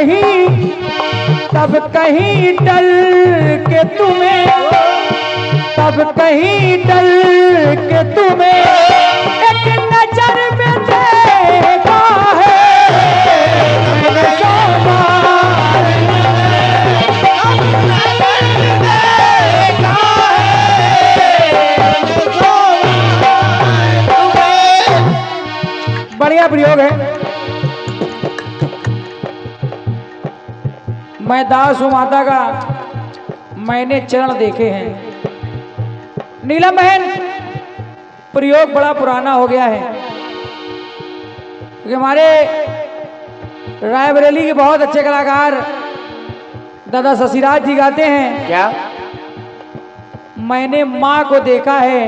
कहीं तब कहीं डल के तुम्हें, तब कहीं डल के तुम्हें एक नजर में देखा है मैंने सोना। बढ़िया प्रयोग है। मैं दास हूं माता का, मैंने चरण देखे हैं। नीलम बहन, प्रयोग बड़ा पुराना हो गया है क्योंकि हमारे रायबरेली के बहुत अच्छे कलाकार दादा शशिराज जी गाते हैं क्या? मैंने माँ को देखा है,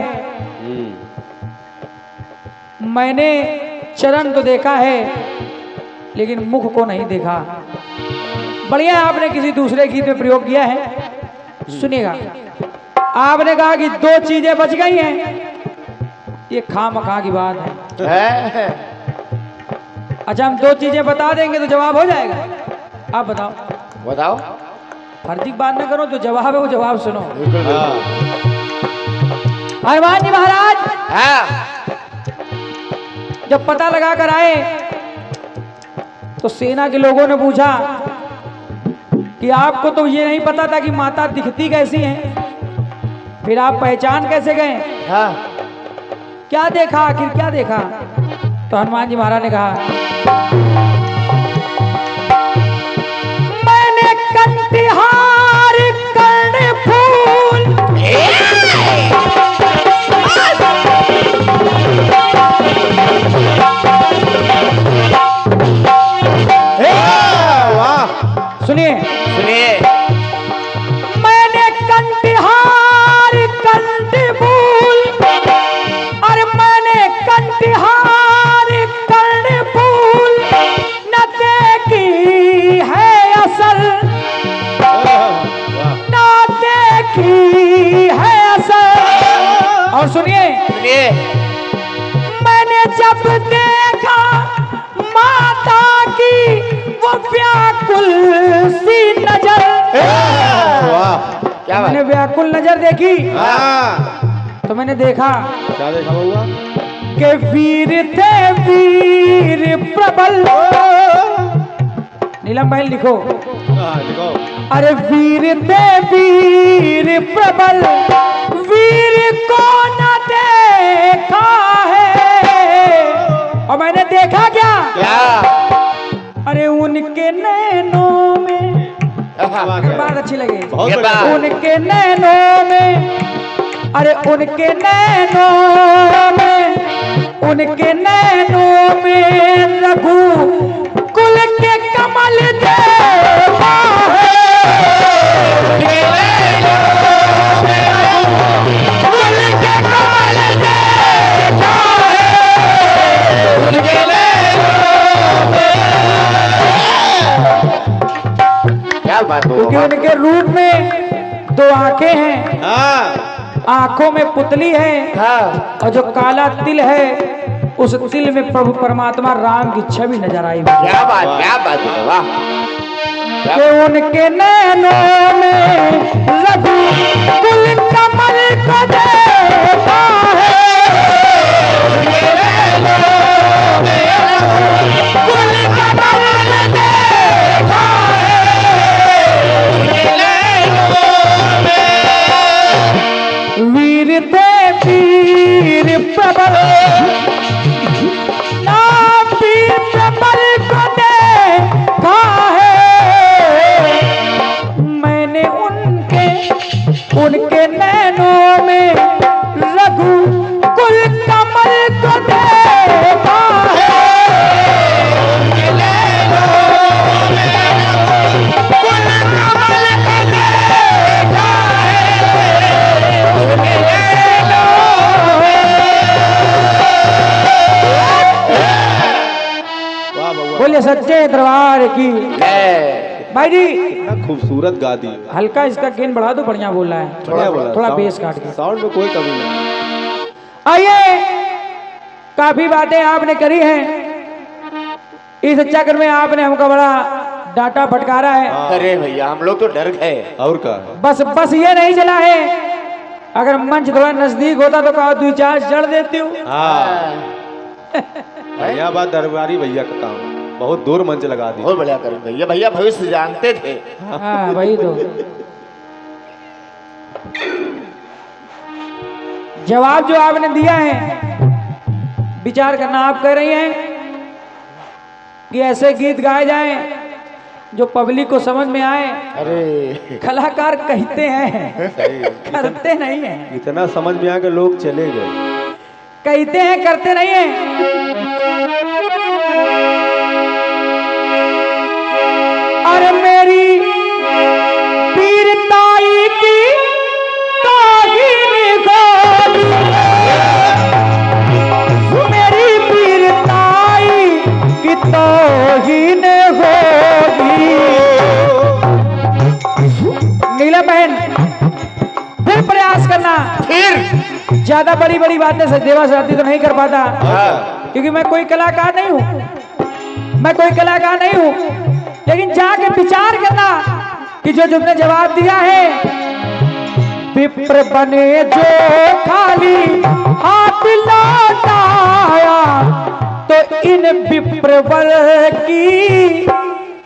मैंने चरण तो देखा है लेकिन मुख को नहीं देखा। बढ़िया, आपने किसी दूसरे गीत में प्रयोग किया है, सुनिएगा। आपने कहा कि दो चीजें बच गई हैं, ये खामखा की बात है। अच्छा, हम दो चीजें बता देंगे तो जवाब हो जाएगा। आप बताओ। बताओ। फर्जी बात ना करो, जो जवाब है वो जवाब सुनो। हनुमान जी महाराज जब पता लगा कर आए तो सेना के लोगों ने पूछा कि आपको तो ये नहीं पता था कि माता दिखती कैसी हैं, फिर आप पहचान कैसे गए? हाँ। क्या देखा, आखिर क्या देखा? तो हनुमान जी महाराज ने कहा, मैंने कंटिहार कर्ण फूल सुनिए सुनिए। मैंने कंटिहार कंठ फूल, और मैंने कंटिहार कर्ण फूल न देखी है असल, न देखी है असल। और सुनिए सुनिए। मैंने जब देखा माता की वो व्याकुल सी नजर, क्या मैंने व्याकुल नजर देखी तो मैंने देखा क्या देखा हुआ कि वीर थे वीर प्रबल। नीलम बहन लिखो। लिखो। अरे वीर थे वीर प्रबल, वीर को न देखा है। और मैंने देखा क्या? अरे उनके नैनों में, बात अच्छी लगी, उनके नैनों में, अरे उनके नैनों में, उनके नैनों में रघु कुल के कमल देखा है। कुल के कमल देखा है, उनके क्योंकि उनके रूप में दो आंखें हैं, आंखों में पुतली है, और जो काला तिल है उस तिल में प्रभु परमात्मा राम की छवि नजर आई। क्या बात, क्या बात है, वाह। कि उनके नैनों में रघु कुल कमल को देखा है, उनके नैनों में रघु कुल कमल देखा है, उनके नैनों में वीर थे वीर प्रबल, ना वीर प्रबल को देखा है। मैंने उनके नैनों में रघु कुल कमल को देखा है, उनके नैनों में रघु कुल कमल को देखा है, उनके नैनों में। बोलिए सच्चे दरबार की। भाई जी खूबसूरत गा दी। हल्का इसका गेन बढ़ा दो, बढ़िया बोल रहा है, थोड़ा बेस काट के। साउंड में कोई कमी नहीं। आइए, काफी बातें आपने करी हैं, इस चक्र में आपने हमको बड़ा डांटा फटकारा है। अरे भैया हम लोग तो डर गए। और का बस ये नहीं चला है, अगर मंच थोड़ा नजदीक होता तो कहा 2-4 जड़ देती हूँ। हाँ बढ़िया बात, दरबारी भैया का काम, बहुत दूर मंच लगा दी। बहुत बढ़िया करें भैया, भैया भविष्य जानते थे। हाँ वही तो। जवाब जो आपने दिया है, विचार करना। आप कह रही हैं कि ऐसे गीत गाए जाएं जो पब्लिक को समझ में आए। अरे कलाकार कहते हैं, करते नहीं हैं। इतना समझ में आ के लोग चले गए। कहते हैं, करते नहीं हैं। अरे मेरी पीरताई की तागीन गोरी, मेरी पीरताई की तौहीन होगी। नीला बहन फिर प्रयास करना, फिर ज्यादा बड़ी बड़ी बातें सचदेवा साथी तो नहीं कर पाता, क्योंकि मैं कोई कलाकार नहीं हूँ, मैं कोई कलाकार नहीं हूँ। लेकिन जाके विचार करना कि जो तुमने जवाब दिया है, विप्र बने जो खाली हाथ लौटाया, तो इन विप्र वर्ग की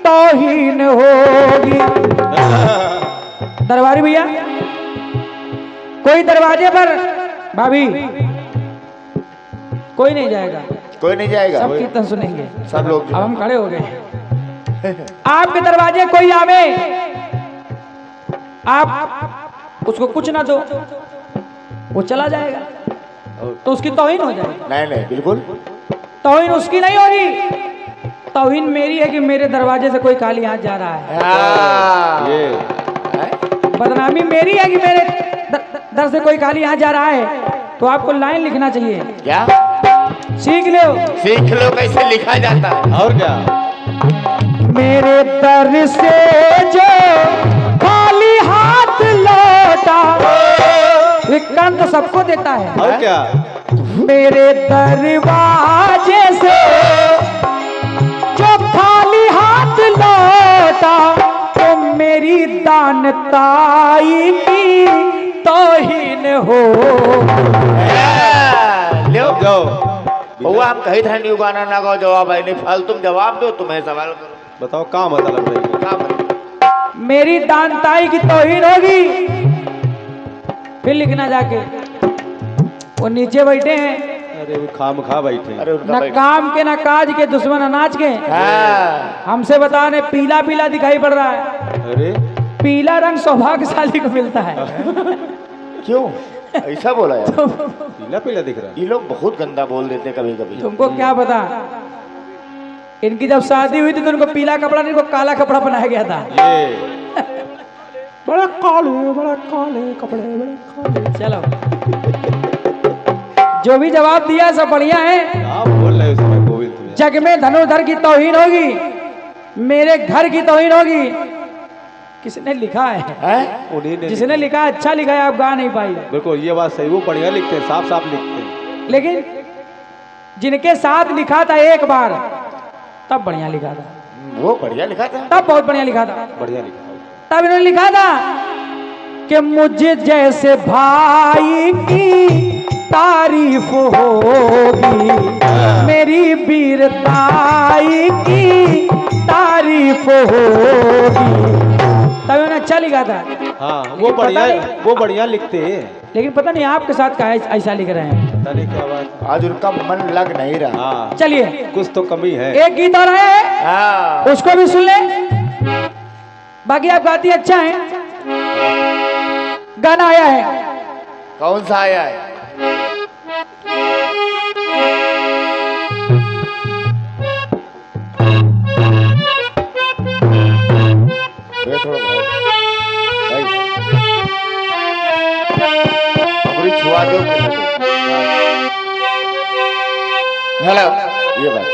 तौहीन होगी। दरबारी भैया, कोई दरवाजे पर, भाभी कोई नहीं जाएगा, कोई नहीं जाएगा, सब कीर्तन सुनेंगे सब लोग। अब हम खड़े हो गए। आपके दरवाजे कोई आवे, आप उसको कुछ ना दो, वो चला जाएगा, तो उसकी तौहीन हो जाएगी। नहीं नहीं बिल्कुल तौहीन उसकी नहीं होगी, तौहीन मेरी है कि मेरे दरवाजे से कोई खाली हाथ जा रहा है। ये बदनामी मेरी है कि मेरे दर से कोई खाली हाथ जा रहा है। तो आपको लाइन लिखना चाहिए। क्या सीख लो, सीख लो कैसे लिखा जाता है। और क्या, मेरे दर से जो खाली हाथ लौटा, विक्रम तो सबको देता है। और क्या, मेरे दरवाजे से जो खाली हाथ लौटा, तो मेरी दानताई की तौहीन हो। लो जाओ बउआ, हम कही था न्यू गाना ना गाओ, जवाब है नहीं, फाल तुम जवाब दो, तुम्हें सवाल करो। बताओ क्या मतलब है। क्या मतलब? मेरी दानताई की तौहीन होगी। फिर लिखना जाके, वो नीचे बैठे हैं, अरे वो खामखा बैठे हैं। अरे उनका न काम के न काज के, दुश्मन अनाज के। हाँ हमसे बताने पीला पीला दिखाई पड़ रहा है। अरे पीला रंग सौभाग्यशाली को मिलता है। क्यों ऐसा बोला यार? पीला पीला दिख रहा है। ये लोग बहुत गंदा बोल देते कभी कभी। तुमको क्या पता, इनकी जब शादी हुई थी तो उनको पीला कपड़ा नहीं, इनको काला कपड़ा बनाया गया था। ये बड़ा काले कपड़े, बड़े काले। चलो, जो भी जवाब दिया सब बढ़िया है। आप बोल रहे हो उसमें गोविंद तुम्हें। जग में धनुर्धर की तौहीन होगी, मेरे घर की तौहीन होगी। किसने लिखा है? उन्हीं ने जिसने लिखा अच्छा लिखा है, आप गा नहीं पाई। बिल्कुल ये बात सही, वो बढ़िया लिखते हैं, साफ साफ लिखते हैं। लेकिन जिनके साथ लिखा था एक बार, तब बढ़िया लिखा था, वो बढ़िया लिखा था। तब बहुत बढ़िया लिखा था। बढ़िया लिखा। तब इन्होंने लिखा था कि मुझे जैसे भाई की तारीफ होगी, मेरी वीरताई की तारीफ होगी। तब उन्होंने अच्छा लिखा था। हाँ वो बढ़िया लिखते हैं। लेकिन पता नहीं आपके साथ का ऐसा लिख रहे हैं। पता नहीं क्या बात। आज उनका मन लग नहीं रहा। हाँ चलिए, कुछ तो कमी है। एक गीत और आया है, हाँ उसको भी सुन ले। बाकी आप गाती अच्छा है। गाना आया है, कौन सा आया है? ये थोड़ा भाई अंगुली छुआ दो। हेलो, ये बात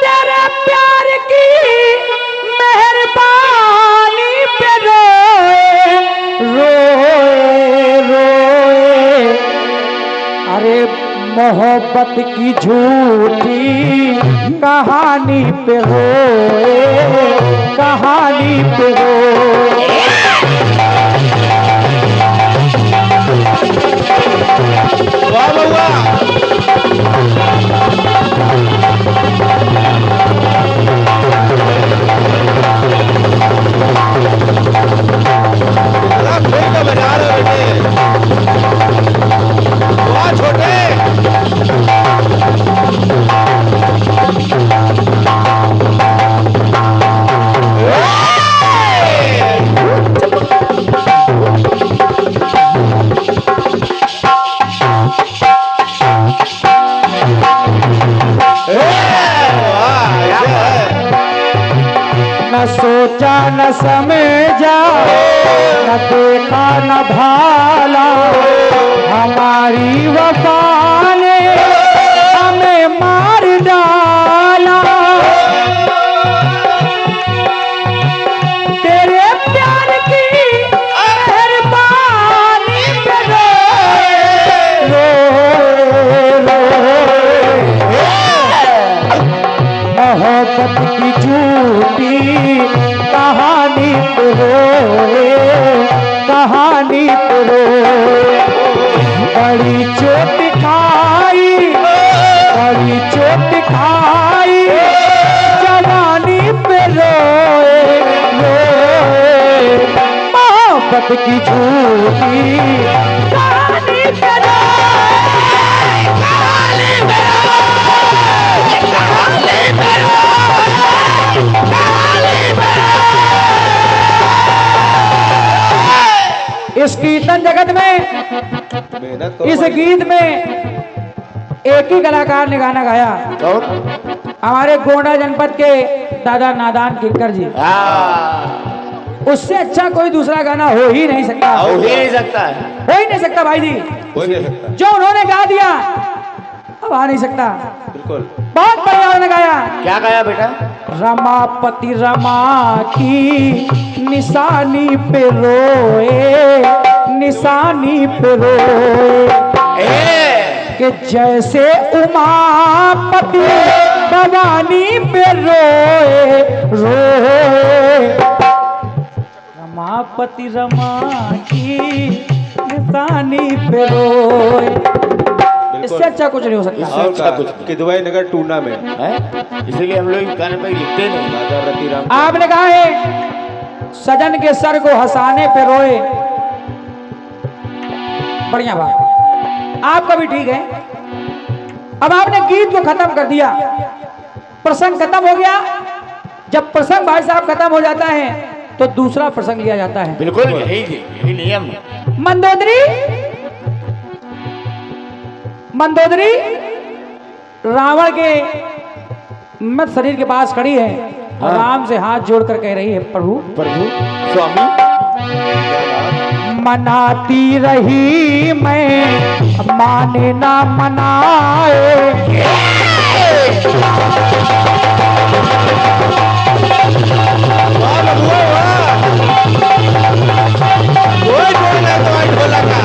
तेरे प्यार की मेहर अरे मोहब्बत की झूठी कहानी पे रोए, कहानी पे रोए। वाह बउआ कितना फिर तो बजा रहे हो बेटे। वाह छोटे न सोचा न समझा न देखा न भाला, हमारी वफा ने हमें मार डाला। तेरे प्यार की मेहरबानी पे मोहब्बत की झूठी कहानी पे रोए, कहानी पे रोए। बड़ी चोट खाई, बड़ी चोट खाई, जवानी पे रोए, रोए। मोहब्बत की झूठी कहानी पे रोए, कहानी पे रोए, कहानी पे रोए, कहानी पे रोए। इस कीर्तन जगत में, मेहनत इस करो गीत में एक ही कलाकार ने गाना गाया, हमारे गोंडा जनपद के दादा नादान किंकर जी। उससे अच्छा कोई दूसरा गाना हो ही नहीं सकता, हो ही नहीं सकता है। हो ही नहीं सकता भाई जी। हो नहीं सकता जो उन्होंने गा दिया अब आ नहीं सकता। बिल्कुल। बहुत बढ़िया उन्होंने गाया। क्या गाया बेटा? रमापति रमा की निशानी पे रोए, निशानी पे रोए। कि जैसे उमापति भवानी पे रोए, रोए। रमापति रमा की निशानी पे रोए। इससे अच्छा कुछ नहीं हो सकता। और का किदवाई नगर टूर्नामेंट है, इसीलिए हम लोग इस गाने पे लिखते नहीं। राजा रतिराम आपने कहा है सजन के सर को हंसाने पे रोए, बढ़िया बात, आपका भी ठीक है। अब आपने गीत को खत्म कर दिया, प्रसंग खत्म हो गया। जब प्रसंग भाई साहब खत्म हो जाता है तो दूसरा प्रसंग लिया जाता है। बिल्कुल यही नियम। मंदोदरी, मंदोदरी रावण के मत शरीर के पास खड़ी है और राम से हाथ जोड़कर कह रही है, प्रभु प्रभु स्वामी मनाती रही मैं, माने ना मनाए। वाह बबुआ वाह। कोई ढोलना तो आई ढोला का।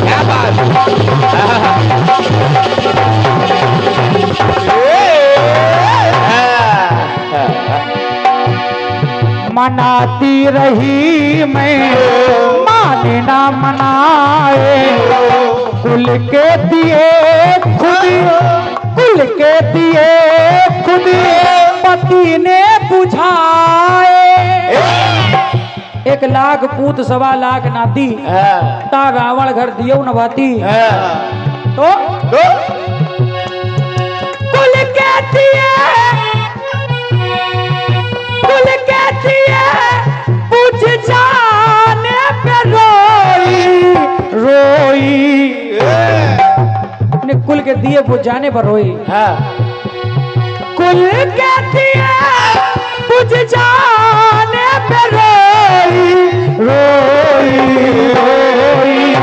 क्या बात? मनाती रही मैं, माने ना मनाए। कुल के दिए खुद, कुल के दिए खुद पति ने बुझाए। 1 लाख पूत 1.25 लाख नाती, ता रावण घर दियो नवाती। तो कुल के दिए, कुल के दिए बुझ जाने पे रोई, रोई। अपने कुल के दिए बुझ जाने पर रोई। कुल के दिए बुझ जाने पे रोई, रोई, रोई।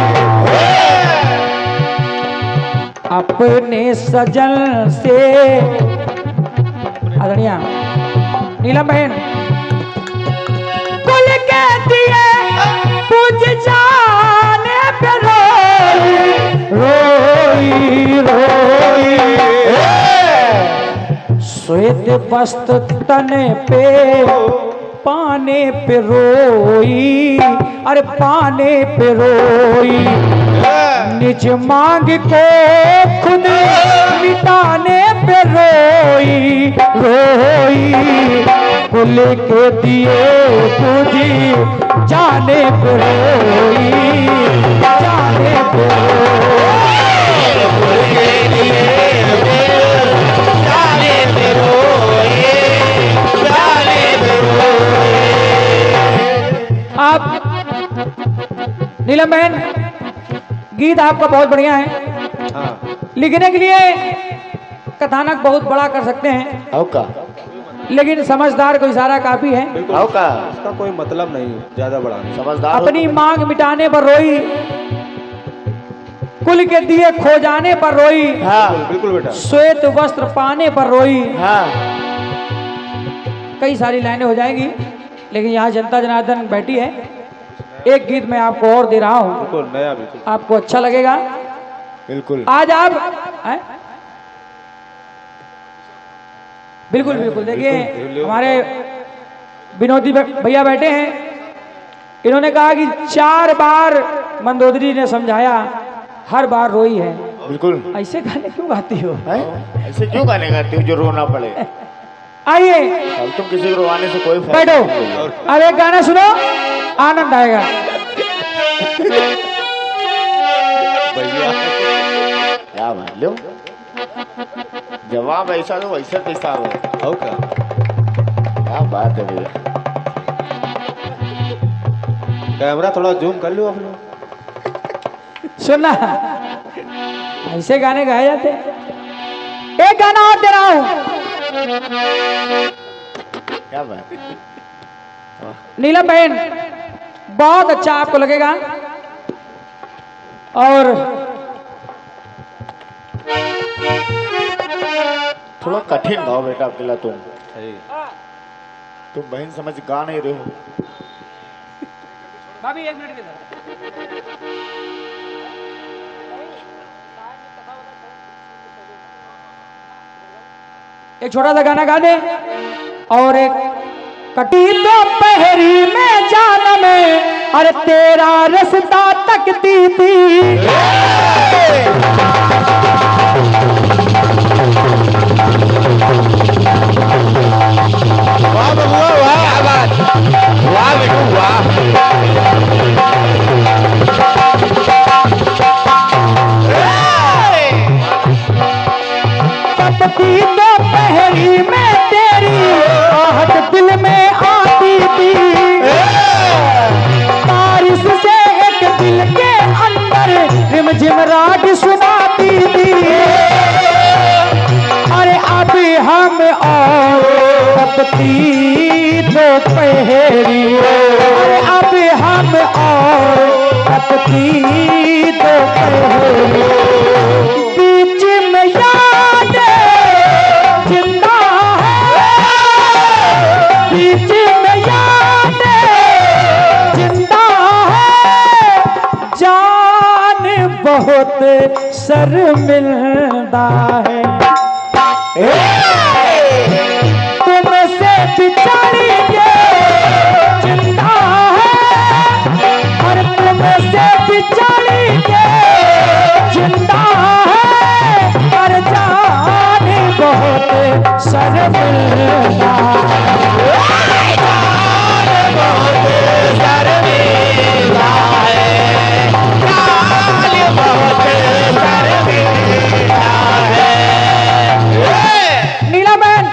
अपने सजन से, आदरणीय नीलम बहन, कुल के दिए बुझ जाने पे रोई, श्वेत वस्त्र तन पे पाने पे रोई, अरे पाने पे रोई, निज मांग को खुद मिटाने पे रोई रोई, कुल के दिए पूजी जाने पे रोई, जाने पे रोई, कुल के दिए जाने पे रोई, जाने पे रोई। आप नीलम बहन, गीत आपका बहुत बढ़िया है। हाँ लिखने के लिए कथानक बहुत बड़ा कर सकते हैं, आओ का लेकिन समझदार को इशारा काफी है। आओ का इसका कोई मतलब नहीं ज्यादा बड़ा नहीं। समझदार हो अपनी मांग मिटाने पर रोई, कुल के दिए खो जाने पर रोई, हाँ बिल्कुल बेटा। श्वेत वस्त्र पाने पर रोई। हाँ कई सारी लाइनें हो जाएंगी, लेकिन यहाँ जनता जनार्दन बैठी है। एक गीत मैं आपको और दे रहा हूँ, बिल्कुल नया, बिल्कुल आपको अच्छा लगेगा। बिल्कुल। आज आप हैं? बिल्कुल बिल्कुल। देखिए हमारे विनोदी भैया बैठे हैं, इन्होंने कहा कि 4 बार मंदोदरी ने समझाया, हर बार रोई है। बिल्कुल। ऐसे गाने क्यों गाती हो? हैं? ऐसे क्यों गाने गाती हो जो रोना पड़े? आइए अब तुम किसी को रोवाने से कोई फायदा बैठो, नहीं। अब एक गाना सुनो, आनंद आएगा। भैया क्या मान लो, जवाब ऐसा तो वैसा कैसा हो। आओ का क्या बात है भैया। कैमरा थोड़ा जूम कर लो आप लोग। सुनना, ऐसे गाने गाए जाते हैं। एक गाना और दे रहा हूं, क्या बात है। नीलम बहन, बहुत अच्छा आपको लगेगा। और थोड़ा कठिन गाओ बेटा अकेला तुम सही। बहन समझ गा नहीं रहे हो। भाभी 1 मिनट के एक छोटा सा गाना गा दे। और एक कटी दोपहरी में जाना में, अरे तेरा रास्ता तकती थी, वाह बबुआ वाह, बात वाह बेटू वाह। तकती दोपहरी में तेरी आहट दिल में आती थी, बारिश से एक दिल के अंदर रिमझिम राग सुनाती थी। अरे अभी हम और तपती दोपहरी, अरे अभी हम और तपती दोपहरी, बीच में याद जिंदा है, बीच में याद जिंदा है, जान बहुत शर्मिंदा है। तुमसे बिछड़ी के जिंदा है, और तुमसे बिछड़ी के जिंदा है, और जान बहुत शर्मिंदा है। नीला बहन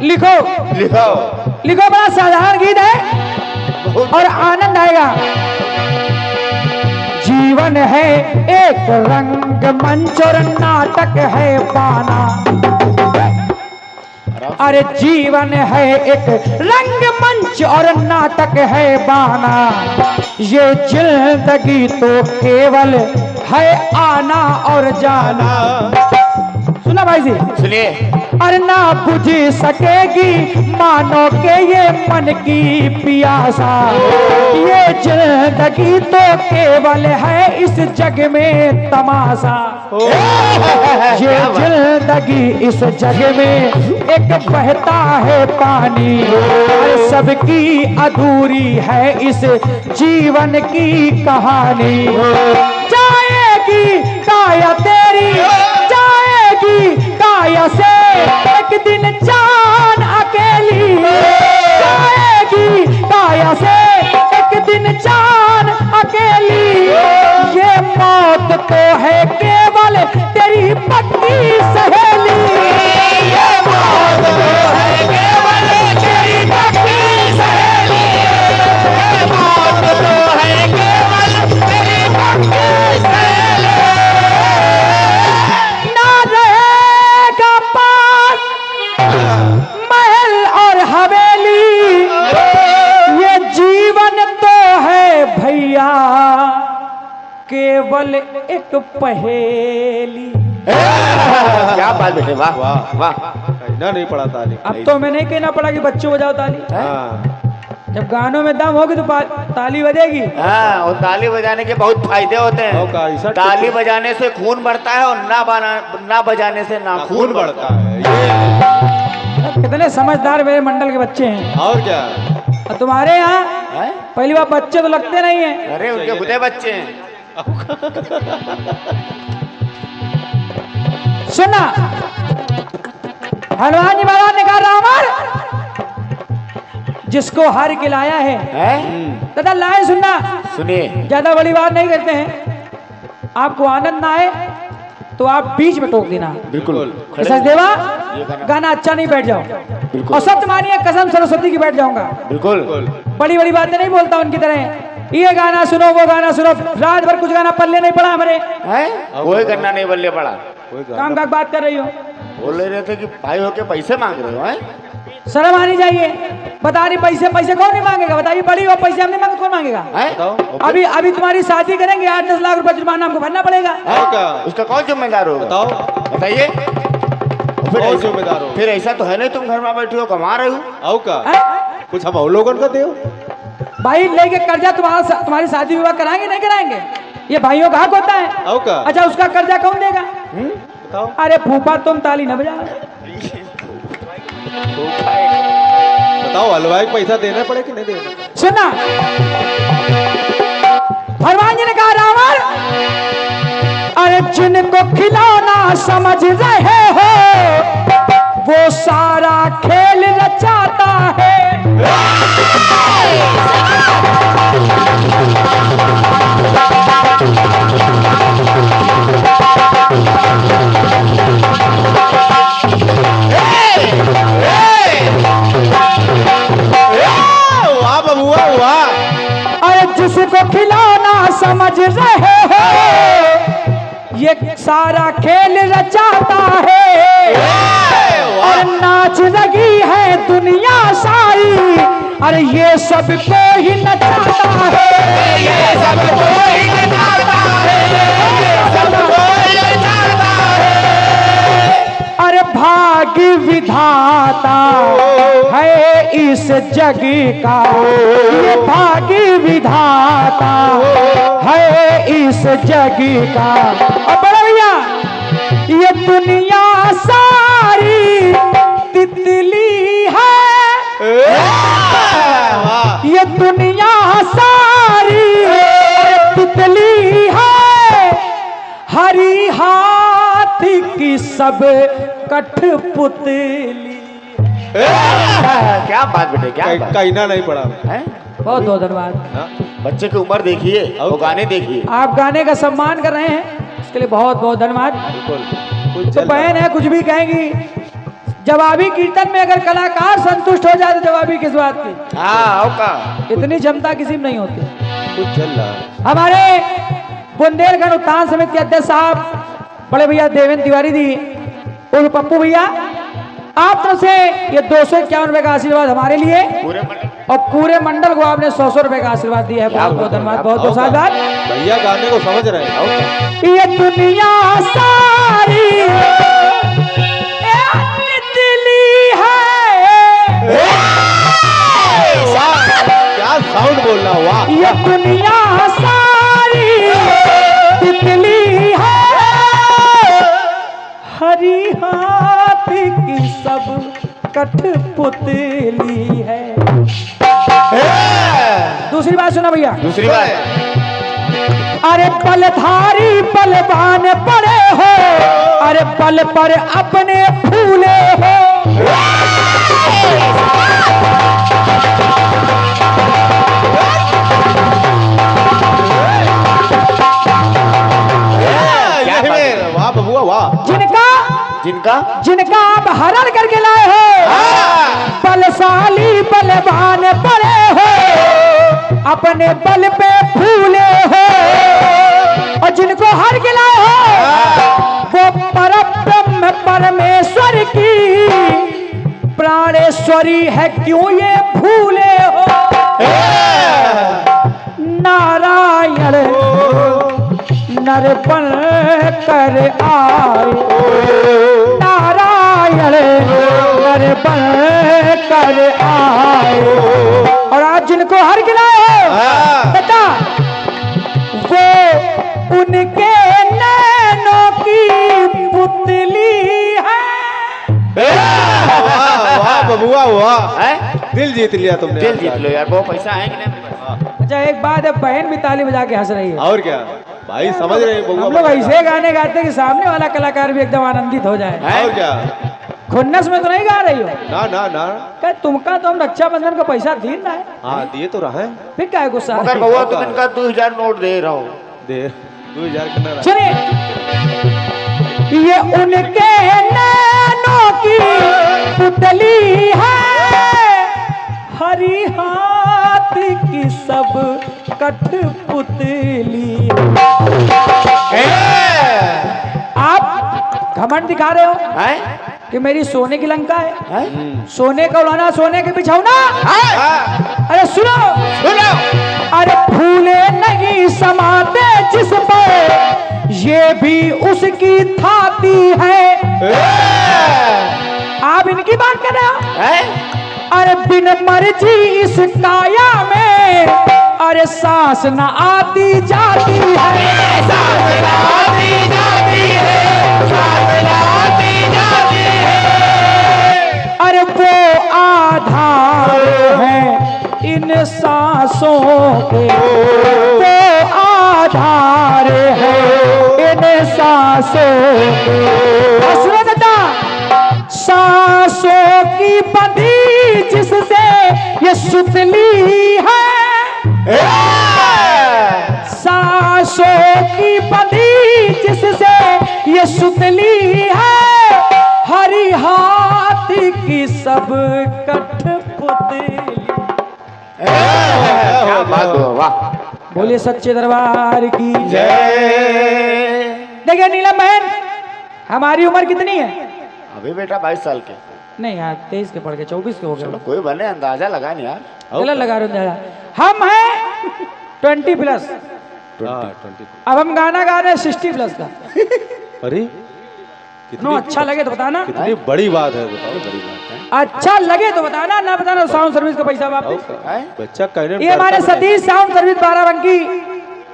लिखो लिखो लिखो, बड़ा साधारण गीत है और आनंद आएगा। जीवन है एक रंग मंच और नाटक है बाना, अरे जीवन है एक रंग मंच और नाटक है बाना, ये जिंदगी तो केवल है आना और जाना। सुना भाई जी? सुनिए अरे ना बुझ सकेगी मानो के ये मन की पियासा। ये जिंदगी तो केवल है इस जग में तमाशा। ये जिंदगी इस जग में एक बहता है पानी, और सबकी अधूरी है इस जीवन की कहानी। जाएगी काया तेरी, जाएगी काया से एक दिन जान अकेली। जाएगी काया से एक दिन जान अकेली। ये मौत तो है केवल तेरी पक्की सहेली। ये मौत तो है केवल तेरी पक्की सहेली। ये मौत तो है केवल तेरी पक्की सहेली। ना रहेगा पास महल और हवेली, ये जीवन तो है भैया केवल एक पहेली। क्या बात बेटे, वाह वाह। वाह। कहना नहीं पड़ा ताली। अब तो मैं नहीं कहना पड़ा कि बच्चों बजाओ ताली। हाँ जब गानों में दम होगी तो ताली बजेगी। हाँ, और ताली बजाने के बहुत फायदे होते हो का, हैं। ऐसा ताली बजाने से खून बढ़ता है, और ना बजाने से नाखून खून बढ़ता है ये। कितने समझदार मेरे मंडल के बच्चे हैं। और क्या? और तुम्हारे यहाँ हैं? पहली बार बच्चे तो लगते नहीं है। अरे उनके खुदे बच्चे हैं। सुना, हनुमान जी महाराज ने कहा रावण जिसको हार के लाया है। हैं? दादा लाए सुनना, सुनिए। ज्यादा बड़ी बात नहीं करते हैं। आपको आनंद ना आए तो आप बीच में टोक देना। बिल्कुल। खड़े सचदेवा ये गाना- गाना अच्छा नहीं, बैठ जाओ। बिल्कुल। और सत्य मानिए, कसम सरस्वती की बैठ जाऊंगा। बिल्कुल। बड़ी बड़ी बातें नहीं बोलता उनकी तरह। ये गाना सुनो, वो गाना सुनो, रात भर कुछ गाना पल्ले नहीं पड़ा हमारे। हैं? कोई करना नहीं बल्ले पड़ा। कोई काम का बात कर रही हो, बोल रहे थे कि भाई होके पैसे मांग रहे हो। हैं? शर्म आनी चाहिए। बता रही पैसे, पैसे कौन नहीं मांगेगा? बताइए, बड़ी हो पैसे हम नहीं मांगे, कौन मांगेगा? हैं? बताओ। अभी अभी तुम्हारी शादी करेंगे, 8-10 लाख रुपए जुर्माना हमको भरना पड़ेगा। और क्या? उसका कौन जिम्मेदार होगा? बताओ। बताइए। कौन ऐसा- जिम्मेदार हो? फिर ऐसा तो है नहीं तुम घर में बैठे हो कमा रहे हो। और का? हैं? कुछ हम लोगों का दे। भाई लेके कर्जा तुम्हारी शादी विवाह कराएंगे नहीं कराएंगे? ये भाइयों का हक होता है। और का? अच्छा, उसका कर्जा कौन देगा? बताओ। अरे फूफा तुम ताली न बजाओ। बताओ, हलवाई को पैसा देना पड़े कि नहीं देना? सुनना, हनुमान जी ने कहा रावण अरे जिनको खिलौना समझ रहे हो वो सारा खेल रचाता है। वाह बबुआ वाह। अरे जिसको खिलौना समझ रहे हो ये सारा खेल रचाता है। और नाच लगी है दुनिया सारी, अरे ये सबको ही नचाता है। ये सबको ही नचाता है। सबको ही नचाता है। अरे भाग्य विधाता है इस जग का, ये भाग्य विधाता है इस जग का। और बड़े भैया, ये दुनिया सारी तितली है। ये दुनिया सारी तितली है। हरी हाथी की सब कठपुतली। क्या बात बेटे, क्या बात कहना नहीं पड़ा। है? बहुत बहुत धन्यवाद। हाँ? बच्चे की उम्र देखिए, वो गाने देखिए। आप गाने का सम्मान कर रहे हैं, इसके लिए बहुत बहुत धन्यवाद। बिल्कुल। कुछ तो चल रहा बहन है, कुछ भी कहेंगी। जवाबी कीर्तन में अगर कलाकार संतुष्ट हो जाए तो जवाबी किस बात की? हाँ, का इतनी क्षमता किसी में नहीं होती। कुछ चल रहा। हमारे बुंदेलखंड उत्थान समिति के अध्यक्ष साहब बड़े भैया देवेंद्र तिवारी जी और पप्पू भैया, आप तरफ से ये 251 रुपए का आशीर्वाद हमारे लिए, पूरे मंडल और पूरे मंडल को आपने 100 रुपए का आशीर्वाद दिया है। बहुत बहुत धन्यवाद, बहुत बहुत साधुवाद। भैया गाने को समझ रहे हैं। ये दुनिया सारी साउंड बोलना, वाह। ये दुनिया सारी तितली है, हरी हाथ की सब कठपुतली है। दूसरी बात सुना भैया। दूसरी बात, अरे बलधारी बलवान पड़े हो, अरे बल पर अपने फूले हो। वाह बबुआ वाह। जिनका जिनका आप हरण करके लाए हो, बलशाली बलवान पड़े हो, अपने बल पे फूले हो। और जिनको हर के लाए हो, वो परब्रह्म परमेश्वर की प्राणेश्वरी है, क्यों ये भूले हो। नारायण नरपण कर आए, नारायण नरपण कर आए। और आज जिनको हर गिलाए हो बेटा, वो उनके नैनों की पुतली है। वाह बबुआ वाह। है? दिल जीत लिया तुमने। दिल जीत लो यार, बहुत पैसा आएंगे ना मेरे पास। अच्छा एक बात है, बहन भी ताली बजा के हंस रही है। और क्या भाई, समझ रहे हैं बबुआ। हम लोग ऐसे गाने गाते हैं कि सामने वाला कलाकार भी एकदम आनंदित हो जाए। और क्या, खुन्नस में तो नहीं गा रही हो। ना ना ना। क्या तुमका तो हम रक्षाबंधन का पैसा दे रहा है, हाँ दिए तो रहे। फिर क्या है गुस्सा। मगर बउआ तुम इनका 2000 नोट दे रहा हूँ। दे 2000 कितना रहा? सुनिए, ये उनके नैनों की पुतली है, हरी हाथ की सब कठपुतली। आप घमंड दिखा रहे हो हैं? कि मेरी सोने की लंका है, हैं? सोने का उड़ाना, सोने के बिछौना। अरे सुनो सुनो, अरे फूले नहीं समाते जिस पर, ये भी उसकी थाती है। आप इनकी बात कर रहे हो? हैं? अरे बिन मर्जी इस काया में, अरे सांस न आती जाती है, सांस न आती जाती है, सांस न आती जाती है। अरे वो आधार है इन सांसों के, वो आधार है इन सांसों के। असली दादा, सांसों की बंधी जिससे ये सुतली है, सांसों की बंधी जिससे ये सुतली है, हरी हाथी की सब कठपुतली। क्या बात हो, वाह। बोले सच्चे दरबार की जय। देखिए नीलम बहन, हमारी उम्र कितनी है? अभी बेटा 22 साल के। नहीं यार 23 के पढ़ के 24 के हो गए। चलो कोई बने अंदाजा लगा नहीं यार। गलत लगा रहे हो अंदाजा। हम हैं 20+। हाँ 20। अब हम गाना गा रहे हैं 60+ का। अरे नो अच्छा लगे तो बताना। कितनी बड़ी बात है, बताओ। बड़ी बात है। अच्छा लगे तो बताना, ना बताना साउंड सर्विस का पैसा वापस। हैं? बच्चा कहने ये हमारे सतीश साउंड सर्विस 12 रंग की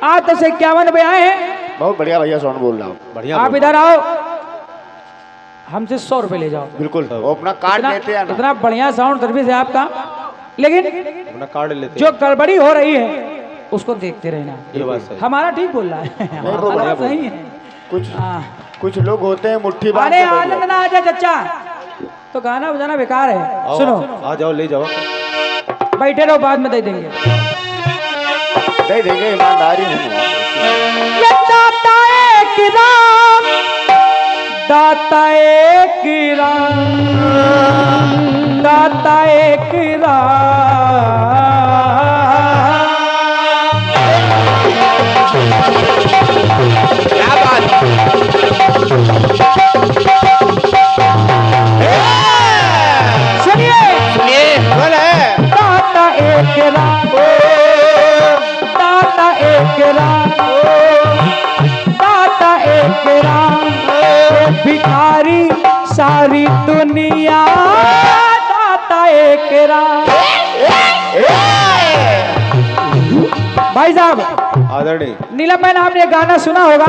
8 से 51 रुपए आए हैं। बहुत बढ़िया भैया साउंड बोल रहा हूँ। बढ़िया आप बोल। इधर आओ, हमसे 100 रुपए ले जाओ। बिल्कुल, वो अपना कार्ड लेते हैं ना। इतना बढ़िया साउंड सर्विस है आपका, लेकिन अपना कार्ड लेते जो गड़बड़ी हो रही है उसको देखते रहना। ये बात सही। हमारा ठीक बोल रहा है, हमारा सही है। कुछ हाँ। कुछ लोग होते हैं मुट्ठी बांध अरे के बैठ आनंद ना आ जा चचा, तो गाना बजाना बेकार है। आओ, सुनो, आ जाओ, ले जाओ। बैठे रहो, बाद में दे देंगे। दे देंगे, ईमानदारी नहीं। ये दाता एक राम, दाता एक राम, दाता एक राम। क्या बात। सुनिए सुनिए, दाता एक राम, दाता एक राम, दाता एक राम, भिखारी सारी दुनिया, दाता एक राम। भाई साहब आदरणीय नीलम मैन, आपने गाना सुना होगा,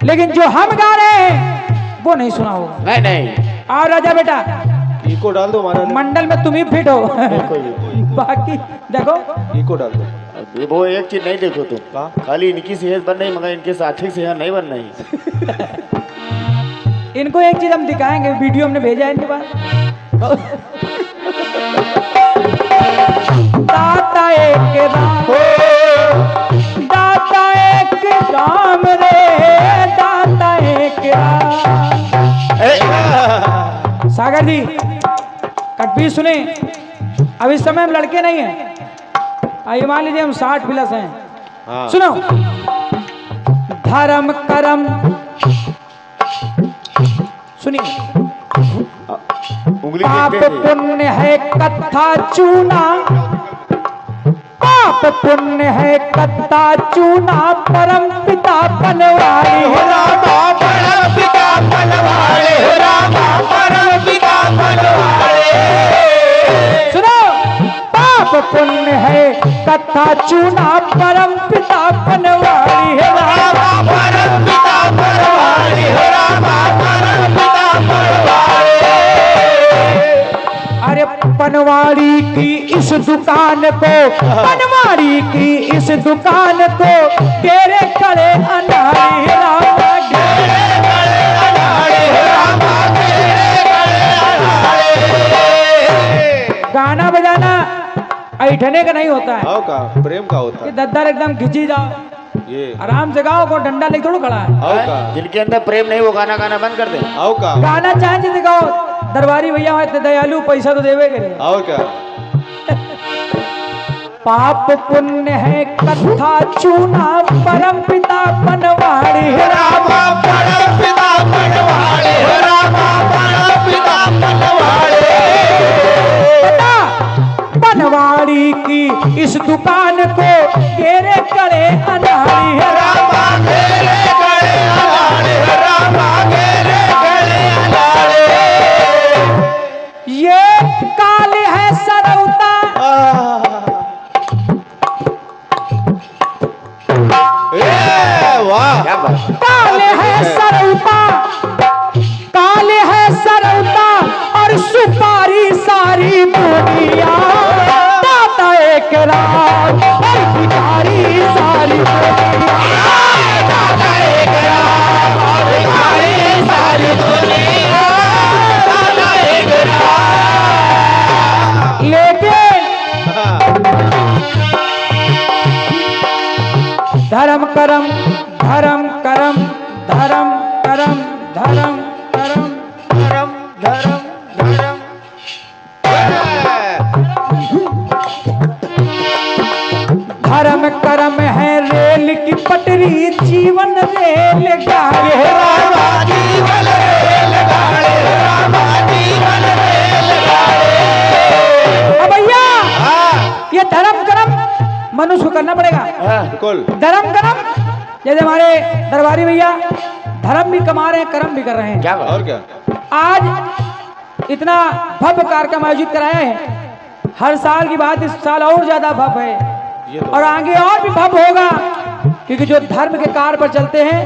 लेकिन जो हम गा रहे हैं वो नहीं सुना होगा। नहीं नहीं, और राजा बेटा, इको डाल दो हमारा मंडल में तुम ही फिट हो। बाकी देखो, इको डाल दो। अब वो एक चीज नहीं देखो तुम, का? खाली इनकी सेहत बन रही मगर इनके साथी सेहत नहीं बन रही। इनको एक चीज हम दिखाएंगे, वीडियो हमने भेजा है इनके पास। दाता एक राम, दाता एक राम रे, दाता एक राम। सागर जी कटपी सुने, अब इस समय हम लड़के नहीं हैं, आइए मान लीजिए हम 60 प्लस हैं। हाँ। सुनो, धर्म कर्म, सुनिए, उंगली पाप देखते हैं। पुण्य है कथा चूना, पाप पुण्य है कथा चूना, परम पिता बनवारी हो रामा, परम पिता बनवारी हो रामा, परम पिता बनवारी। सुनो, पाप पुण्य है कथा चूना, परम पिता बनवारी हो रामा, परम पिता बनवारी हो रामा, परम पिता बनवारी। अरे पनवाड़ी की इस दुकान को, पनवाड़ी की इस दुकान को, तेरे खड़े अनाड़ी रामा, तेरे खड़े अनाड़ी रामा, तेरे खड़े अनाड़ी। गाना बजाना ऐठने का नहीं होता है, आओ का प्रेम का होता कि है दद्दर एकदम खिंची जाओ, ये। आराम से गाओ, को डंडा लेके थोड़ा खड़ा है। आओ का जिनके अंदर प्रेम नहीं वो गाना गाना बंद कर दे। आओ का गाना चाहे जिसे गाओ, दरबारी भैया हो इतने दयालु, पैसा तो देवे के लिए। आओ क्या पाप पुण्य है कथा चूना, परम पिता बनवाड़ी हो रामा, परम पिता बनवाड़ी हो रामा, परम पिता बनवाड़ी। बनवाड़ी की इस दुकान को, तेरे कड़े अनाड़ी हो रामा, तेरे कड़े अनाड़ी हो रामा, तेरे कड़े अनाड़ी। ये काल है सरौता, वाह क्या बात। काले है सरौता, काले है सरौता, और सुपारी सारी दुनिया, दाता एक राम, और भिखारी सारी दुनिया, दाता एक राम, और भिखारी सारी दुनिया, दाता एक राम। लेकिन धर्म करम, धर्म करम, धर्म करम, धर्म करम, धर्म धर्म धर्म। धर्म करम है रेल की पटरी, जीवन रेल गाड़ी है रामा, जीवन रेल गाड़ी है रामा, जीवन रेल गाड़ी। अब भैया ये धर्म करम मनुष्य को करना पड़ेगा। बिल्कुल धर्म करम, जैसे हमारे दरबारी भैया धर्म भी कमा रहे हैं, कर्म भी कर रहे हैं। क्या बात। और क्या आज इतना भव्य कार्यक्रम आयोजित कराया है, हर साल की बात इस साल और ज्यादा भव्य है, ये तो और आगे और भी भव्य होगा, क्योंकि जो धर्म के कार्य पर चलते हैं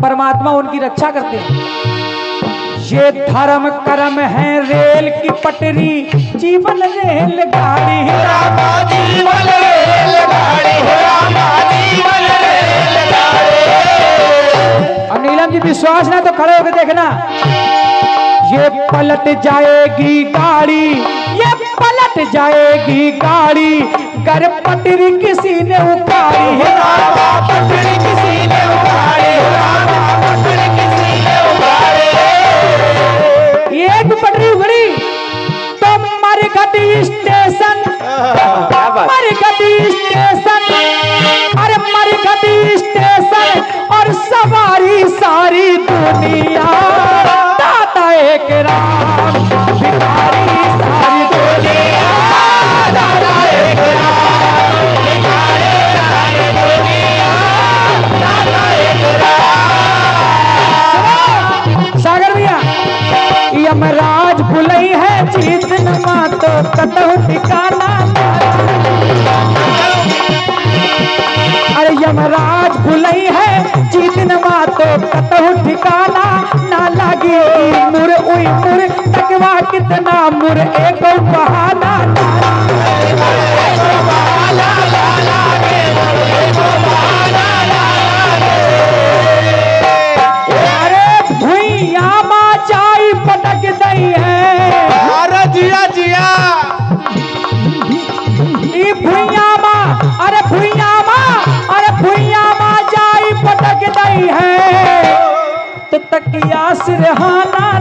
परमात्मा उनकी रक्षा करते हैं। ये धर्म कर्म है रेल की पटरी, जीवन रेल गाड़ी है रामा, जीवन रेल गाड़ी है रामा, जीवन रेल गाड़ी। और नीलम जी विश्वास ना तो खड़े होकर देखना, ये पलट जाएगी गाड़ी, ये पलट जाएगी गाड़ी, कर पटरी किसी ने उखाड़ी है रामा, पटरी किसी ने उखाड़ी है रामा, पटरी किसी ने उखाड़ी। एक पटरी उखड़ी तो मरघट स्टेशन, क्या बात। मरघट स्टेशन, अरे मरघट स्टेशन, और सवारी सारी दुनिया, दाता एक राम, भिखारी सारी दुनिया, दाता एक राम, भिखारी सारी दुनिया, दाता एक राम। सागर भैया यमराज बुलई है, जीत न मातो कतहु ठिकाना, कतहु ठिकाना ना लगी मुर उई मुर तकवा कितना मुर एक बहाना अरे भुइया मा चाई पटक दई है अरे जिया जिया ई भुइया मा अरे भुइया मा अरे भुइया मा जाई पटक दई है तो तकिया सिरहाना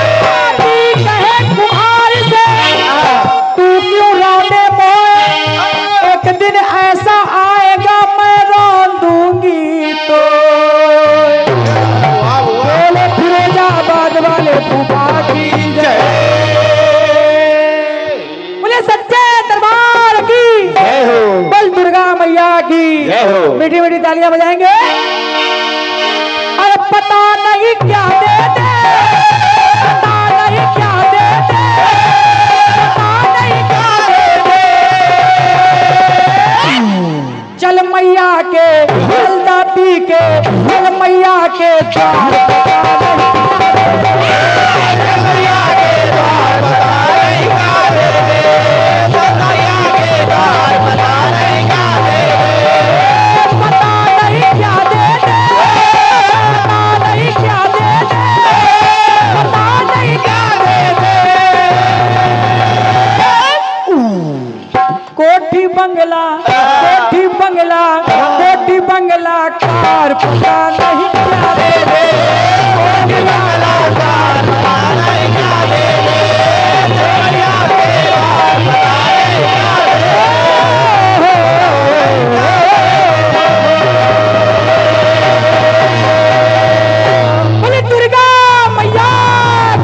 कहे कुम्हार से तू क्यों रोने मोए एक दिन ऐसा आएगा मैं रोन दूंगी तो बोले फिरोजाबाद वाले फूफा की जय बोले सच्चे दरबार की जय हो बल दुर्गा मैया की जय हो। मीठी मीठी तालियां बजाएंगे अरे पता नहीं क्या दे दे पता नहीं क्या दे दे पता नहीं क्या दे दे चल मैया के जलदा पी के चल मैया के द्वार पता नहीं मैया के द्वार पता नहीं क्या दे दे मैया के द्वार पता नहीं क्या दे दे पता नहीं क्या दे दे पता नहीं क्या दे दे पता नहीं क्या दे दे कोठी बंगला कार पता नहीं क्या दे दे कोठी बंगला कार पता नहीं क्या दे दे मैया के द्वार पता नहीं क्या दे दे बोले दुर्गा मैया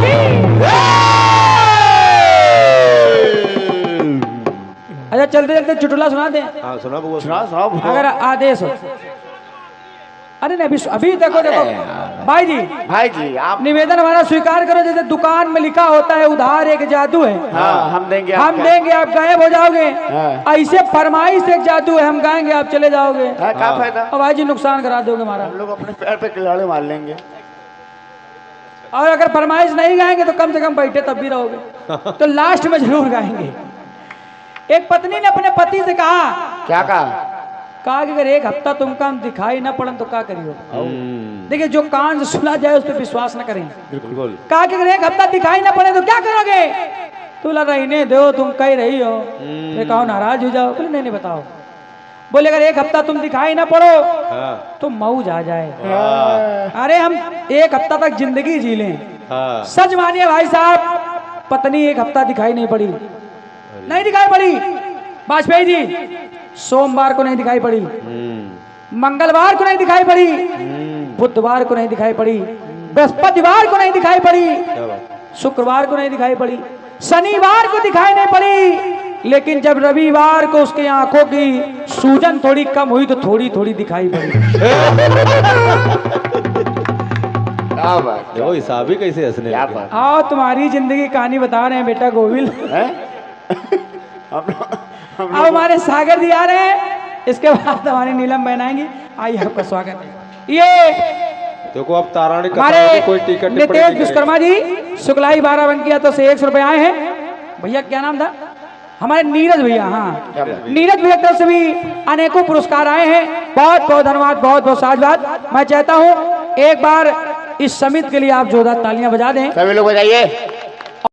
की अच्छा चलते चलते चुटकुला सुना दे हाँ सुना बउआ सुना साहब अगर आदेश हो अरे नहीं अभी देखो भाई जी भाई जी आप निवेदन हमारा स्वीकार करो जैसे दुकान में लिखा होता है उधार एक जादू है हाँ हम देंगे हम आपका। देंगे आप गायब हो जाओगे हाँ। ऐसे फरमाइश एक जादू है हम गाएंगे आप चले जाओगे हाँ, क्या फायदा और भाई जी नुकसान करा दोगे हमारा हम लोग अपने पैर पे खिलाड़ी मार लेंगे और अगर फरमाइश नहीं गाएंगे तो कम से कम बैठे तब भी रहोगे तो लास्ट में जरूर गाएंगे एक पत्नी ने अपने पति से कहा क्या कहा कि अगर एक हफ्ता तुमको हम दिखाई ना पड़न तो क्या करियो देखिए जो कान से सुना जाए उस पर विश्वास न करें बिल्कुल कहा कि अगर एक हफ्ता दिखाई ना पड़े तो क्या करोगे तो बोला रहने दो तुम कह रही हो मैं कहो नाराज हो जाओ बोले नहीं बताओ बोले अगर एक हफ्ता तुम दिखाई ना पड़ो हाँ तो मौज आ जाए हाँ अरे हम एक हफ्ता तक जिंदगी जी लें हाँ सच मानिए भाई साहब पत्नी एक हफ्ता दिखाई नहीं पड़ी नहीं दिखाई पड़ी वाजपेयी जी सोमवार को नहीं दिखाई पड़ी मंगलवार को नहीं दिखाई पड़ी बुधवार को नहीं दिखाई पड़ी बृहस्पतिवार को नहीं दिखाई पड़ी क्या बात शुक्रवार को नहीं दिखाई पड़ी शनिवार को दिखाई नहीं पड़ी लेकिन जब रविवार को उसकी आंखों की सूजन थोड़ी कम हुई तो थोड़ी थोड़ी दिखाई पड़ी क्या बात देखो हिसाब ही कैसे हंसने क्या लगे। बात आओ तुम्हारी जिंदगी की कहानी बता रहे हैं बेटा गोविल है हम अब हमारे सागर जी आ रहे हैं इसके बाद हमारी नीलम बहन आएंगी आइए आपका स्वागत है ये देखो अब तारानी हमारे कोई टिकट नितेश विश्वकर्मा जी शुक्लाई 12 बंकिया तो से 100 रुपए आए हैं भैया क्या नाम था हमारे नीरज भैया हाँ क्या बात? नीरज भैया तरफ से भी अनेकों पुरस्कार आए हैं बहुत बहुत धन्यवाद बहुत बहुत साधुवाद मैं चाहता हूँ एक बार इस समिति के लिए आप जोरदार तालियां बजा दें सभी लोग बजाइए